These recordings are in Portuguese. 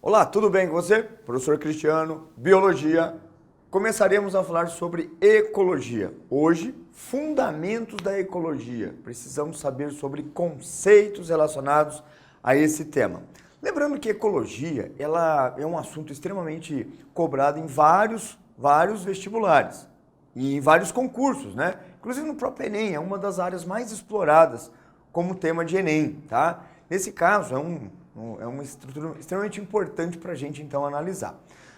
Olá, tudo bem com você? Professor Cristiano, Biologia. Começaremos a falar sobre ecologia. Hoje, fundamentos da ecologia. Precisamos saber sobre conceitos relacionados a esse tema. Lembrando que ecologia, ela é um assunto extremamente cobrado em vários vestibulares e em vários concursos, né? Inclusive no próprio Enem, é uma das áreas mais exploradas como tema de Enem, tá? Nesse caso, é uma estrutura extremamente importante para a gente, então, analisar.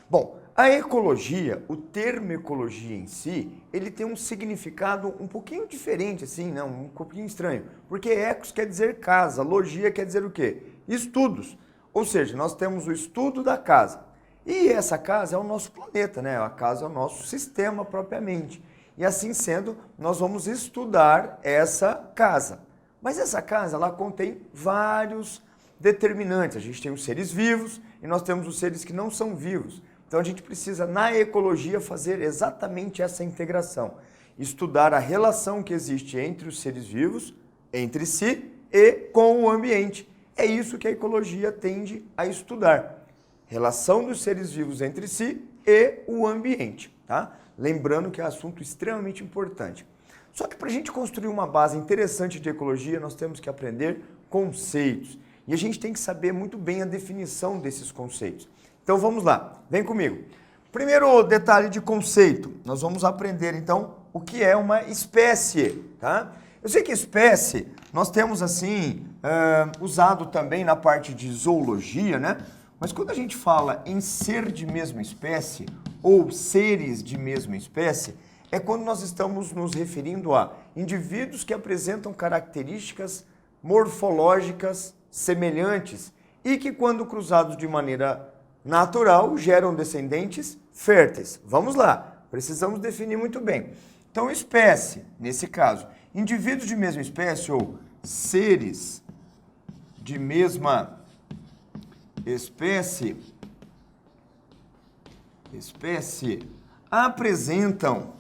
Bom, a ecologia, o termo ecologia em si, ele tem um significado um pouquinho diferente, assim, né? Um pouquinho estranho. Porque ecos quer dizer casa, logia quer dizer o quê? Estudos. Ou seja, nós temos o estudo da casa. E essa casa é o nosso planeta, né? A casa é o nosso sistema propriamente. E assim sendo, nós vamos estudar essa casa. Mas essa casa, ela contém vários determinantes. A gente tem os seres vivos e nós temos os seres que não são vivos. Então a gente precisa, na ecologia, fazer exatamente essa integração. Estudar a relação que existe entre os seres vivos, entre si e com o ambiente. É isso que a ecologia tende a estudar. Relação dos seres vivos entre si e o ambiente, tá? Lembrando que é um assunto extremamente importante. Só que para a gente construir uma base interessante de ecologia, nós temos que aprender conceitos. E a gente tem que saber muito bem a definição desses conceitos. Então vamos lá, vem comigo. Primeiro detalhe de conceito, nós vamos aprender então o que é uma espécie, tá? Eu sei que espécie nós temos assim, usado também na parte de zoologia, né? Mas quando a gente fala em ser de mesma espécie ou seres de mesma espécie, é quando nós estamos nos referindo a indivíduos que apresentam características morfológicas semelhantes e que, quando cruzados de maneira natural, geram descendentes férteis. Vamos lá, precisamos definir muito bem. Então, espécie, nesse caso, indivíduos de mesma espécie ou seres de mesma espécie apresentam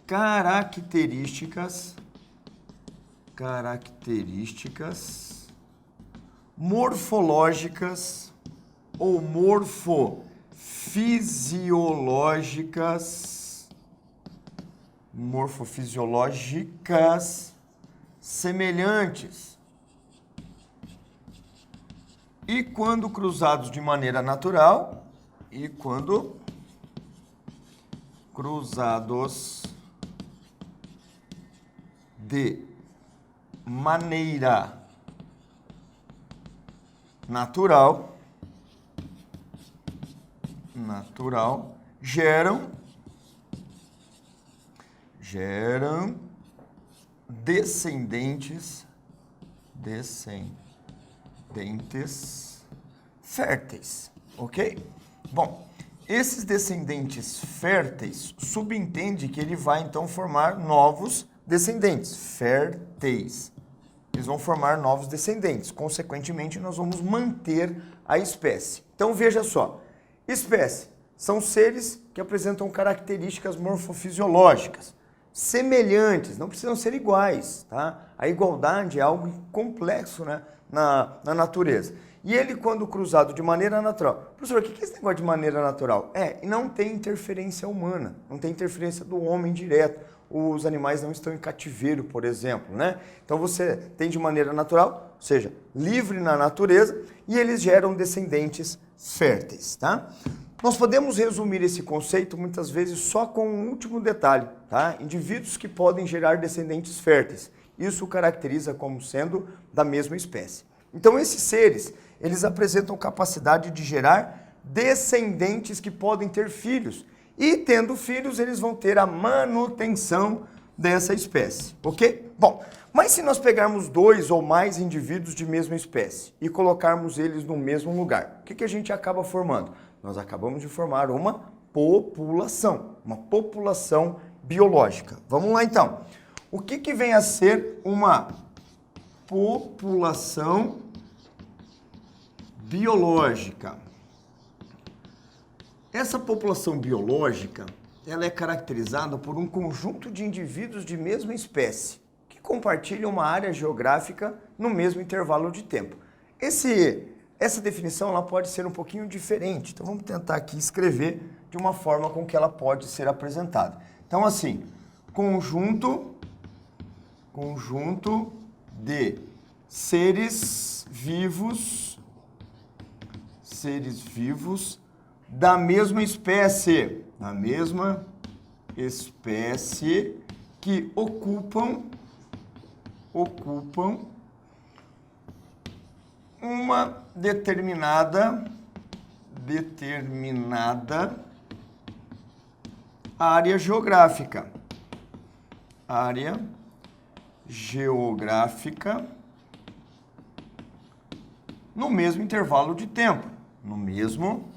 características morfológicas ou morfofisiológicas semelhantes. E quando cruzados de maneira natural, de maneira natural, geram descendentes férteis, ok? Bom, esses descendentes férteis subentende que ele vai então formar novos descendentes férteis. Eles vão formar novos descendentes. Consequentemente, nós vamos manter a espécie. Então, veja só. Espécie são seres que apresentam características morfofisiológicas semelhantes, não precisam ser iguais, tá? A igualdade é algo complexo, né, na natureza. E ele, quando cruzado de maneira natural... Professor, o que é esse negócio de maneira natural? Não tem interferência humana, não tem interferência do homem direto. Os animais não estão em cativeiro, por exemplo, né? Então você tem de maneira natural, ou seja, livre na natureza, e eles geram descendentes férteis, tá? Nós podemos resumir esse conceito muitas vezes só com um último detalhe, tá? Indivíduos que podem gerar descendentes férteis. Isso caracteriza como sendo da mesma espécie. Então esses seres, eles apresentam capacidade de gerar descendentes que podem ter filhos. E tendo filhos, eles vão ter a manutenção dessa espécie, ok? Bom, mas se nós pegarmos 2 ou mais indivíduos de mesma espécie e colocarmos eles no mesmo lugar, o que a gente acaba formando? Nós acabamos de formar uma população biológica. Vamos lá então. O que vem a ser uma população biológica? Essa população biológica, ela é caracterizada por um conjunto de indivíduos de mesma espécie, que compartilham uma área geográfica no mesmo intervalo de tempo. Essa definição ela pode ser um pouquinho diferente, então vamos tentar aqui escrever de uma forma com que ela pode ser apresentada. Então assim, conjunto de seres vivos da mesma espécie que ocupam uma determinada área geográfica. No mesmo intervalo de tempo. No mesmo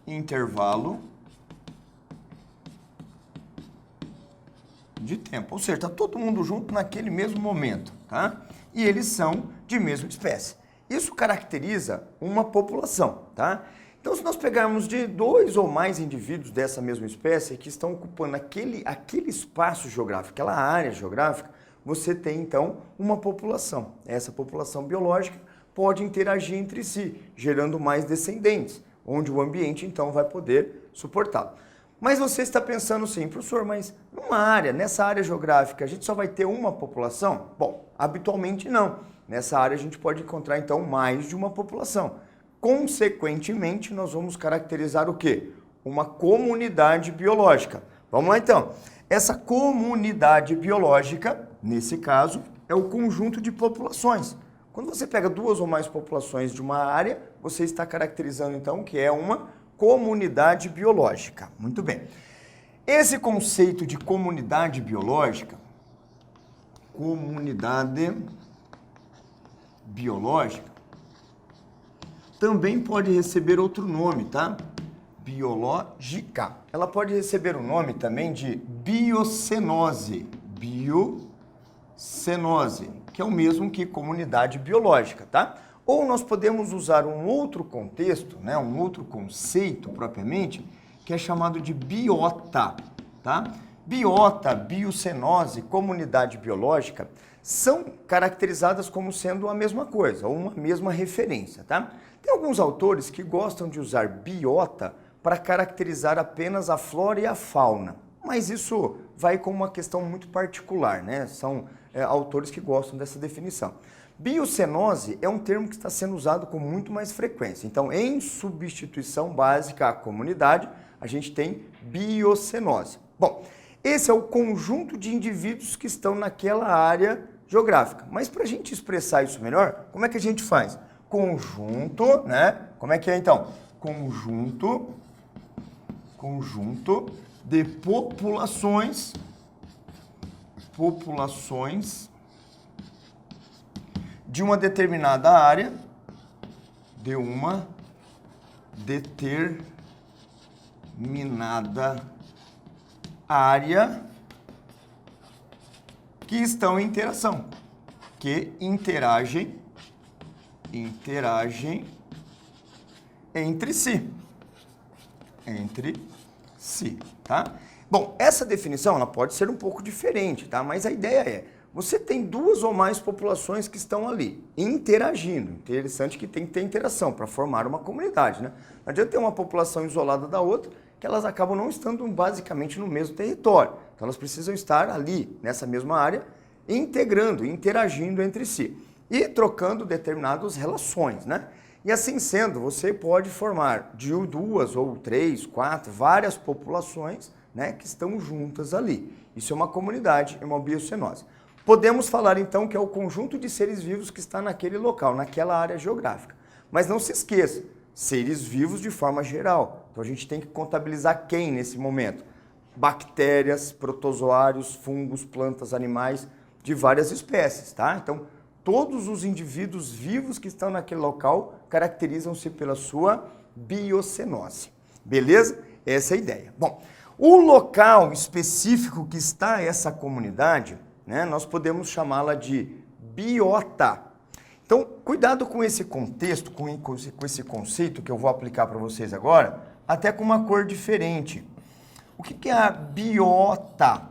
intervalo de tempo. Ou seja, está todo mundo junto naquele mesmo momento, tá? E eles são de mesma espécie. Isso caracteriza uma população, tá? Então, se nós pegarmos de 2 ou mais indivíduos dessa mesma espécie que estão ocupando aquele espaço geográfico, aquela área geográfica, você tem, então, uma população. Essa população biológica pode interagir entre si, gerando mais descendentes, onde o ambiente, então, vai poder suportá-lo. Mas você está pensando assim, professor, mas nessa área geográfica, a gente só vai ter uma população? Bom, habitualmente não. Nessa área a gente pode encontrar, então, mais de uma população. Consequentemente, nós vamos caracterizar o quê? Uma comunidade biológica. Vamos lá, então. Essa comunidade biológica, nesse caso, é o conjunto de populações. Quando você pega 2 ou mais populações de uma área, você está caracterizando, então, que é uma comunidade biológica. Muito bem. Esse conceito de comunidade biológica também pode receber outro nome, tá? Biológica. Ela pode receber o nome também de biocenose. Biocenose, que é o mesmo que comunidade biológica, tá? Ou nós podemos usar um outro contexto, né, um outro conceito propriamente, que é chamado de biota, tá? Biota, biocenose, comunidade biológica, são caracterizadas como sendo a mesma coisa, ou uma mesma referência, tá? Tem alguns autores que gostam de usar biota para caracterizar apenas a flora e a fauna, mas isso vai com uma questão muito particular, né? São autores que gostam dessa definição. Biocenose é um termo que está sendo usado com muito mais frequência. Então, em substituição básica à comunidade, a gente tem biocenose. Bom, esse é o conjunto de indivíduos que estão naquela área geográfica. Mas para a gente expressar isso melhor, como é que a gente faz? Conjunto, né? Como é que é então? Conjunto de populações de uma determinada área, que estão em interação, que interagem entre si, tá? Bom, essa definição ela pode ser um pouco diferente, tá? Mas a ideia é, você tem 2 ou mais populações que estão ali, interagindo. Interessante que tem que ter interação para formar uma comunidade, né? Não adianta ter uma população isolada da outra, que elas acabam não estando basicamente no mesmo território. Então elas precisam estar ali, nessa mesma área, interagindo entre si e trocando determinadas relações, né? E assim sendo, você pode formar de 2 ou 3, 4, várias populações, né, que estão juntas ali. Isso é uma comunidade, é uma biocenose. Podemos falar então que é o conjunto de seres vivos que está naquele local, naquela área geográfica. Mas não se esqueça, seres vivos de forma geral. Então a gente tem que contabilizar quem nesse momento? Bactérias, protozoários, fungos, plantas, animais de várias espécies, tá? Então todos os indivíduos vivos que estão naquele local caracterizam-se pela sua biocenose. Beleza? Essa é a ideia. Bom, o local específico que está essa comunidade, né, nós podemos chamá-la de biota. Então, cuidado com esse contexto, com esse conceito que eu vou aplicar para vocês agora, até com uma cor diferente. O que é a biota?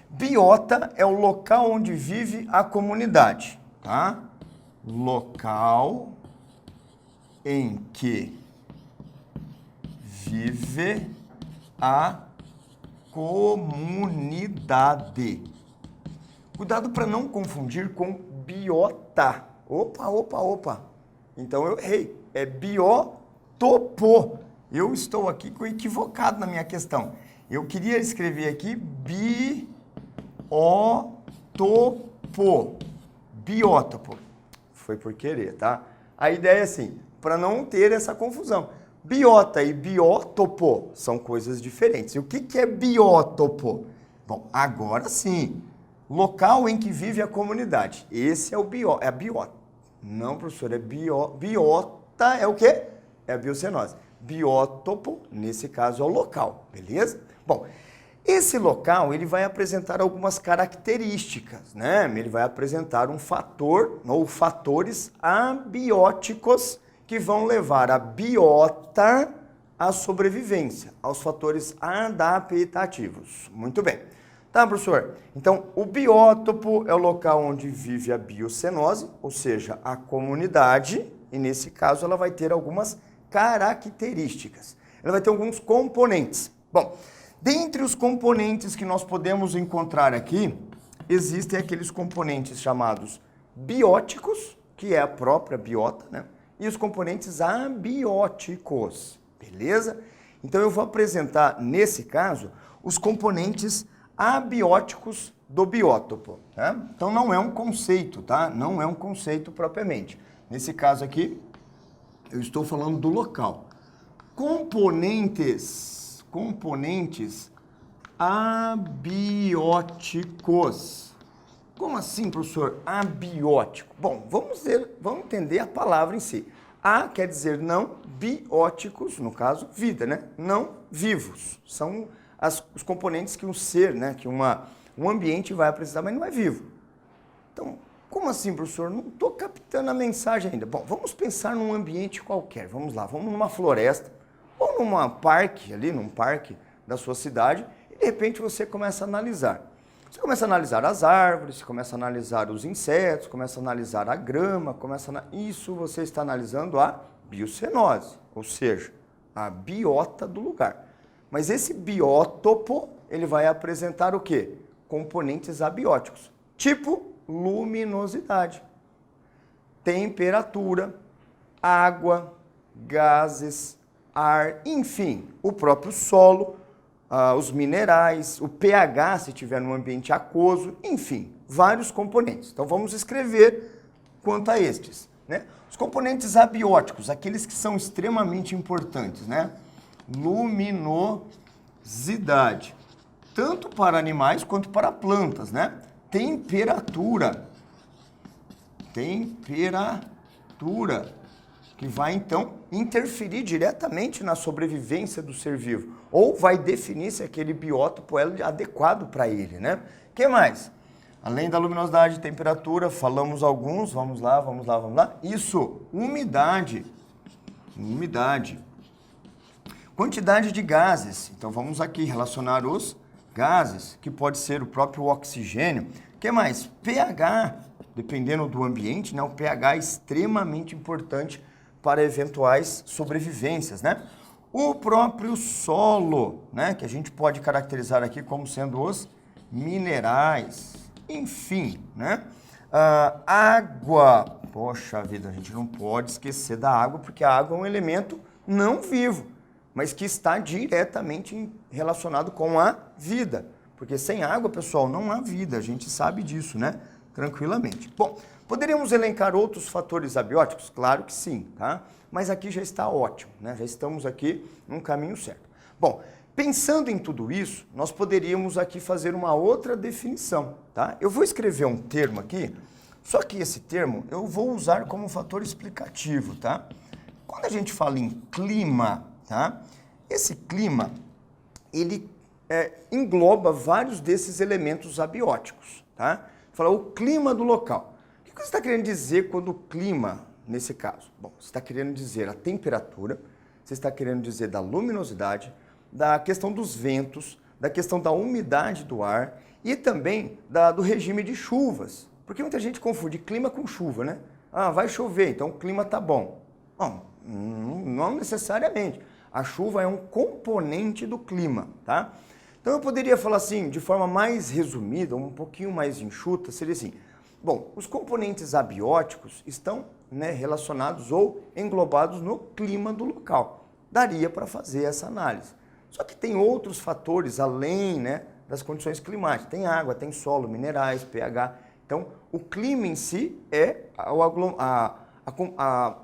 Biota é o local onde vive a comunidade, tá? Local em que vive a comunidade. Cuidado para não confundir com biota. Opa. Então eu errei. É biotopo. Eu estou aqui equivocado na minha questão. Eu queria escrever aqui biotopo. Biótopo. Foi por querer, tá? A ideia é assim, para não ter essa confusão. Biota e biótopo são coisas diferentes. E o que é biótopo? Bom, agora sim. Local em que vive a comunidade. Esse é a biota. Não, professor, é biota é o quê? É a biocenose. Biótopo, nesse caso, é o local, beleza? Bom, esse local, ele vai apresentar algumas características, né? Ele vai apresentar um fator, ou fatores abióticos que vão levar a biota à sobrevivência, aos fatores adaptativos. Muito bem. Tá, professor? Então, o biótopo é o local onde vive a biocenose, ou seja, a comunidade, e nesse caso ela vai ter algumas características. Ela vai ter alguns componentes. Bom, dentre os componentes que nós podemos encontrar aqui, existem aqueles componentes chamados bióticos, que é a própria biota, né? E os componentes abióticos, beleza? Então eu vou apresentar, nesse caso, os componentes abióticos do biótopo, tá? Então não é um conceito, tá? Não é um conceito propriamente. Nesse caso aqui, eu estou falando do local. Componentes abióticos. Como assim, professor? Abiótico. Bom, vamos entender a palavra em si. A quer dizer não, bióticos, no caso, vida, né? Não vivos. São os componentes que um ser, né? Que um ambiente vai apresentar, mas não é vivo. Então, como assim, professor? Não estou captando a mensagem ainda. Bom, vamos pensar num ambiente qualquer. Vamos lá, vamos numa floresta ou num parque da sua cidade e de repente você começa a analisar. Você começa a analisar as árvores, você começa a analisar os insetos, começa a analisar a grama, isso você está analisando a biocenose, ou seja, a biota do lugar. Mas esse biótopo, ele vai apresentar o quê? Componentes abióticos, tipo luminosidade, temperatura, água, gases, ar, enfim, o próprio solo, os minerais, o pH, se tiver num ambiente aquoso, enfim, vários componentes. Então vamos escrever quanto a estes, né? Os componentes abióticos, aqueles que são extremamente importantes, né? Luminosidade, tanto para animais quanto para plantas, né? Temperatura, que vai então interferir diretamente na sobrevivência do ser vivo, ou vai definir se aquele biótopo é adequado para ele, né? O que mais? Além da luminosidade e temperatura, falamos alguns, vamos lá. Isso, umidade. Quantidade de gases, então vamos aqui relacionar os gases, que pode ser o próprio oxigênio. O que mais? pH, dependendo do ambiente, né? O pH é extremamente importante para eventuais sobrevivências, né? O próprio solo, né? Que a gente pode caracterizar aqui como sendo os minerais, enfim, né? Água, poxa vida, a gente não pode esquecer da água, porque a água é um elemento não vivo, mas que está diretamente relacionado com a vida. Porque sem água, pessoal, não há vida, a gente sabe disso, né? Tranquilamente. Bom, poderíamos elencar outros fatores abióticos? Claro que sim, tá? Mas aqui já está ótimo, né? Já estamos aqui num caminho certo. Bom, pensando em tudo isso, nós poderíamos aqui fazer uma outra definição, tá? Eu vou escrever um termo aqui, só que esse termo eu vou usar como fator explicativo, tá? Quando a gente fala em clima, tá? Esse clima, ele engloba vários desses elementos abióticos, tá? Fala o clima do local. O que que você está querendo dizer quando o clima, nesse caso? Bom, você está querendo dizer a temperatura, você está querendo dizer da luminosidade, da questão dos ventos, da questão da umidade do ar e também do regime de chuvas. Porque muita gente confunde clima com chuva, né? Ah, vai chover, então o clima tá bom. Bom, não necessariamente. A chuva é um componente do clima, tá? Então eu poderia falar assim, de forma mais resumida, um pouquinho mais enxuta, seria assim. Bom, os componentes abióticos estão, né, relacionados ou englobados no clima do local. Daria para fazer essa análise. Só que tem outros fatores além, né, das condições climáticas. Tem água, tem solo, minerais, pH. Então, o clima em si é a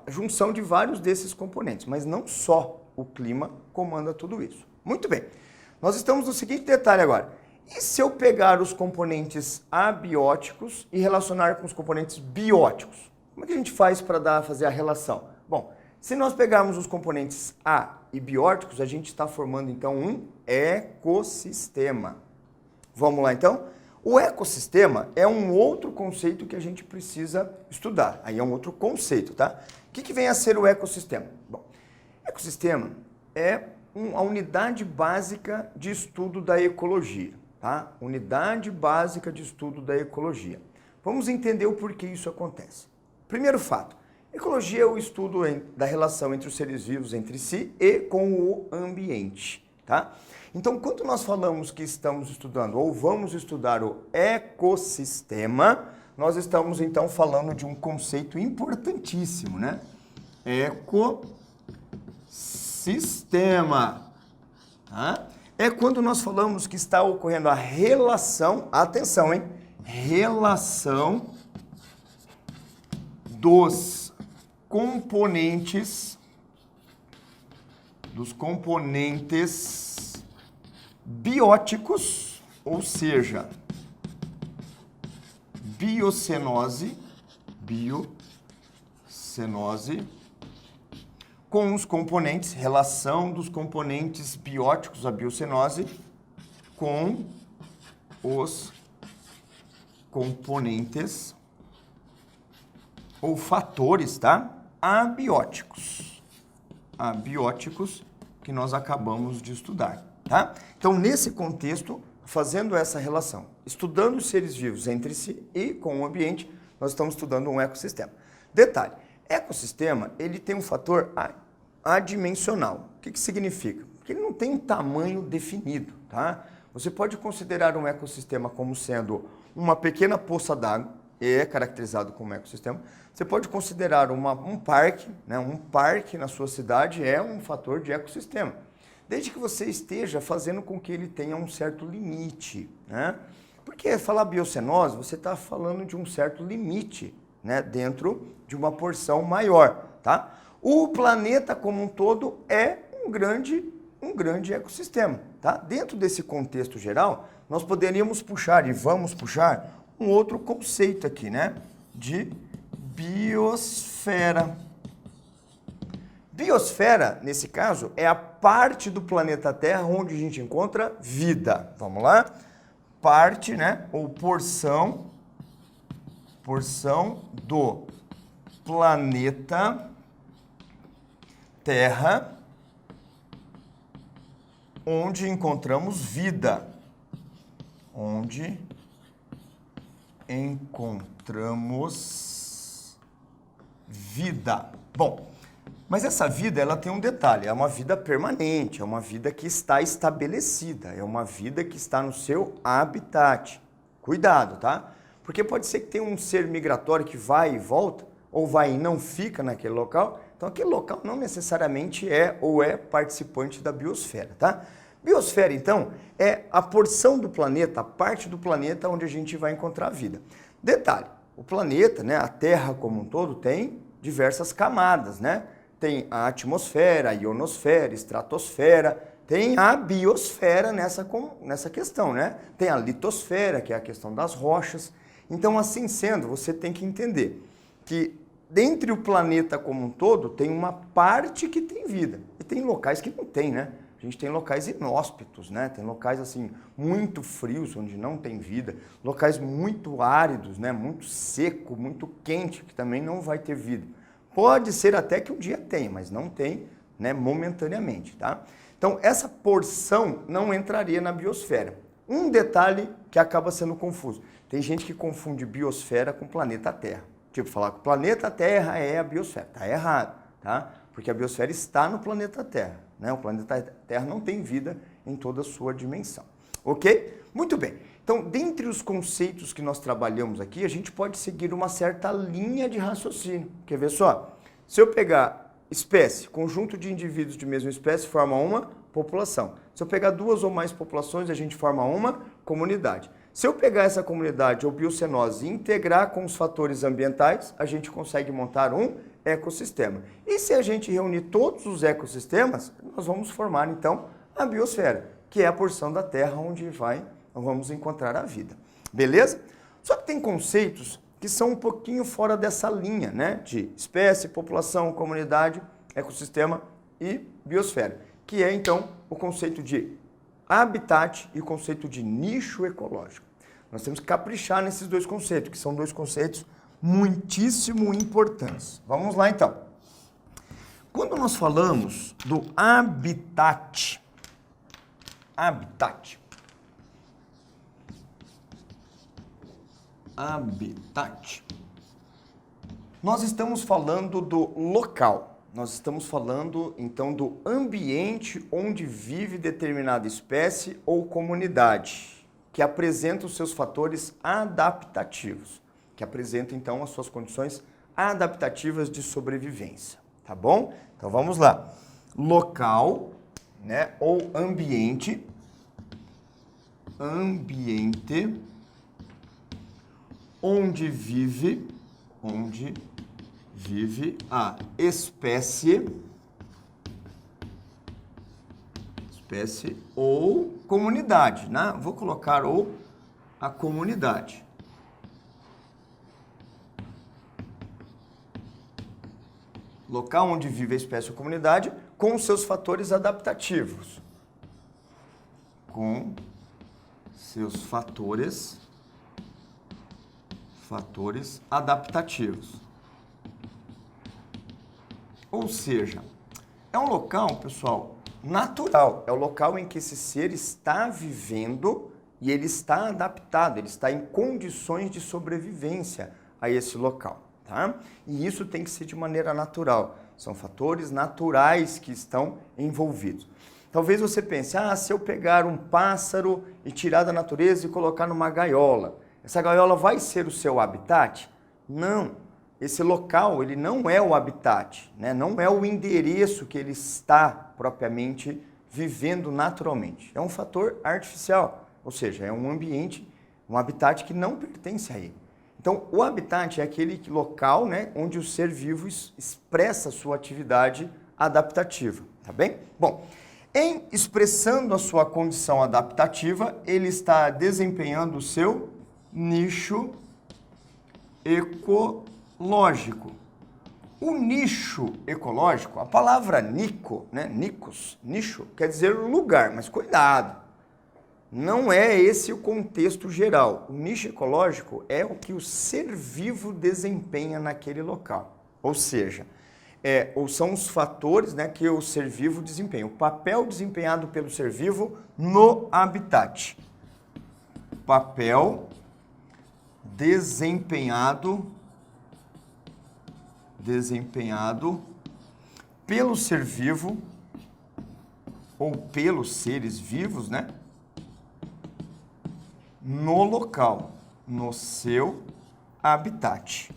junção de vários desses componentes, mas não só o clima comanda tudo isso. Muito bem, nós estamos no seguinte detalhe agora. E se eu pegar os componentes abióticos e relacionar com os componentes bióticos? Como é que a gente faz para fazer a relação? Bom, se nós pegarmos os componentes A e bióticos, a gente está formando então um ecossistema. Vamos lá então? O ecossistema é um outro conceito que a gente precisa estudar. Aí é um outro conceito, tá? O que vem a ser o ecossistema? Bom, ecossistema é a unidade básica de estudo da ecologia, tá? Unidade básica de estudo da ecologia. Vamos entender o porquê isso acontece. Primeiro fato, ecologia é o estudo da relação entre os seres vivos entre si e com o ambiente, tá? Então, quando nós falamos que estamos estudando ou vamos estudar o ecossistema, nós estamos então falando de um conceito importantíssimo, né? Ecossistema. Tá? É quando nós falamos que está ocorrendo a relação, atenção, hein? Relação dos componentes bióticos, ou seja, biocenose, com os componentes, relação dos componentes bióticos, a biocenose, com os componentes ou fatores, tá? Abióticos que nós acabamos de estudar, tá? Então, nesse contexto, fazendo essa relação, estudando os seres vivos entre si e com o ambiente, nós estamos estudando um ecossistema. Detalhe, ecossistema, ele tem um fator adimensional. O que significa? Que ele não tem um tamanho definido, tá? Você pode considerar um ecossistema como sendo uma pequena poça d'água, é caracterizado como ecossistema. Você pode considerar um parque, né? Um parque na sua cidade é um fator de ecossistema. Desde que você esteja fazendo com que ele tenha um certo limite, né? Porque falar biocenose, você está falando de um certo limite, né? Dentro de uma porção maior, tá? O planeta como um todo é um grande ecossistema, tá? Dentro desse contexto geral, nós poderíamos puxar e vamos puxar um outro conceito aqui, né? De biosfera. Biosfera, nesse caso, é a parte do planeta Terra onde a gente encontra vida. Vamos lá? Parte, né? Ou porção do planeta Terra onde encontramos vida. Onde encontramos vida. Bom, mas essa vida, ela tem um detalhe, é uma vida permanente, é uma vida que está estabelecida, é uma vida que está no seu habitat. Cuidado, tá? Porque pode ser que tenha um ser migratório que vai e volta, ou vai e não fica naquele local, então aquele local não necessariamente é ou é participante da biosfera, tá? Biosfera, então, é a porção do planeta, a parte do planeta onde a gente vai encontrar a vida. Detalhe, o planeta, né, a Terra como um todo, tem diversas camadas, né? Tem a atmosfera, a ionosfera, estratosfera, tem a biosfera nessa questão, né? Tem a litosfera, que é a questão das rochas. Então, assim sendo, você tem que entender que dentre o planeta como um todo, tem uma parte que tem vida e tem locais que não tem, né? A gente tem locais inóspitos, né? Tem locais assim muito frios, onde não tem vida, locais muito áridos, né? Muito seco, muito quente, que também não vai ter vida. Pode ser até que um dia tenha, mas não tem, né, momentaneamente, tá? Então, essa porção não entraria na biosfera. Um detalhe que acaba sendo confuso. Tem gente que confunde biosfera com planeta Terra. Tipo, falar que o planeta Terra é a biosfera. Tá errado, tá? Porque a biosfera está no planeta Terra, né? O planeta Terra não tem vida em toda a sua dimensão. Ok? Muito bem. Então, dentre os conceitos que nós trabalhamos aqui, a gente pode seguir uma certa linha de raciocínio. Quer ver só? Se eu pegar espécie, conjunto de indivíduos de mesma espécie, forma uma população. Se eu pegar duas ou mais populações, a gente forma uma comunidade. Se eu pegar essa comunidade ou biocenose e integrar com os fatores ambientais, a gente consegue montar um ecossistema. E se a gente reunir todos os ecossistemas, nós vamos formar, então, a biosfera, que é a porção da Terra onde vamos encontrar a vida. Beleza? Só que tem conceitos que são um pouquinho fora dessa linha, né? De espécie, população, comunidade, ecossistema e biosfera, que é, então, o conceito de habitat e o conceito de nicho ecológico. Nós temos que caprichar nesses dois conceitos, que são dois conceitos muitíssimo importantes. Vamos lá, então. Quando nós falamos do habitat, nós estamos falando do local. Nós estamos falando, então, do ambiente onde vive determinada espécie ou comunidade, que apresenta os seus fatores adaptativos, que apresenta, então, as suas condições adaptativas de sobrevivência, tá bom? Então, vamos lá. Local, né, ou ambiente onde vive a espécie ou comunidade, né? Vou colocar ou a comunidade. Local onde vive a espécie ou comunidade com seus fatores adaptativos. Com seus fatores adaptativos. Ou seja, é um local, pessoal, natural. É o local em que esse ser está vivendo e ele está adaptado, ele está em condições de sobrevivência a esse local, tá? E isso tem que ser de maneira natural. São fatores naturais que estão envolvidos. Talvez você pense, se eu pegar um pássaro e tirar da natureza e colocar numa gaiola, essa gaiola vai ser o seu habitat? Não. Esse local, ele não é o habitat, né? Não é o endereço que ele está propriamente vivendo naturalmente. É um fator artificial, ou seja, é um ambiente, um habitat que não pertence a ele. Então, o habitat é aquele local, né, onde o ser vivo expressa sua atividade adaptativa, tá bem? Bom, em expressando a sua condição adaptativa, ele está desempenhando o seu nicho ecológico. O nicho ecológico, a palavra nico, né, nicos, nicho, quer dizer lugar, mas cuidado, não é esse o contexto geral. O nicho ecológico é o que o ser vivo desempenha naquele local, ou seja, ou são os fatores, né, que o ser vivo desempenha, o papel desempenhado pelo ser vivo no habitat. Papel desempenhado pelo ser vivo ou pelos seres vivos, né? No local, no seu habitat.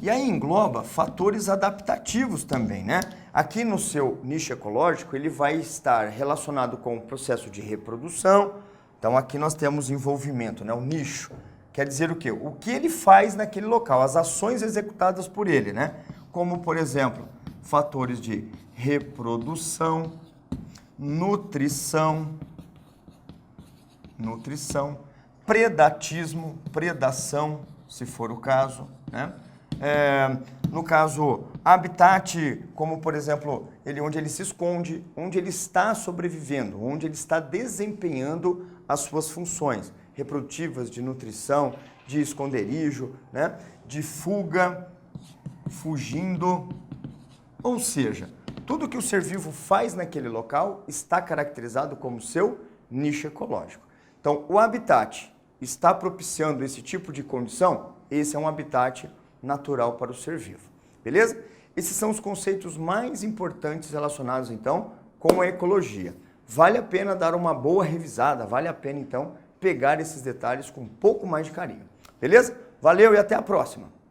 E aí engloba fatores adaptativos também, né? Aqui no seu nicho ecológico, ele vai estar relacionado com o processo de reprodução. Então aqui nós temos envolvimento, né? O nicho quer dizer o quê? O que ele faz naquele local, as ações executadas por ele, né? Como, por exemplo, fatores de reprodução, nutrição, predatismo, predação, se for o caso, né? No caso, Habitat, como por exemplo, onde ele se esconde, onde ele está sobrevivendo, onde ele está desempenhando as suas funções reprodutivas, de nutrição, de esconderijo, né? De fuga, fugindo. Ou seja, tudo que o ser vivo faz naquele local está caracterizado como seu nicho ecológico. Então, o habitat está propiciando esse tipo de condição? Esse é um habitat natural para o ser vivo. Beleza? Esses são os conceitos mais importantes relacionados, então, com a ecologia. Vale a pena dar uma boa revisada, vale a pena, então, pegar esses detalhes com um pouco mais de carinho. Beleza? Valeu e até a próxima!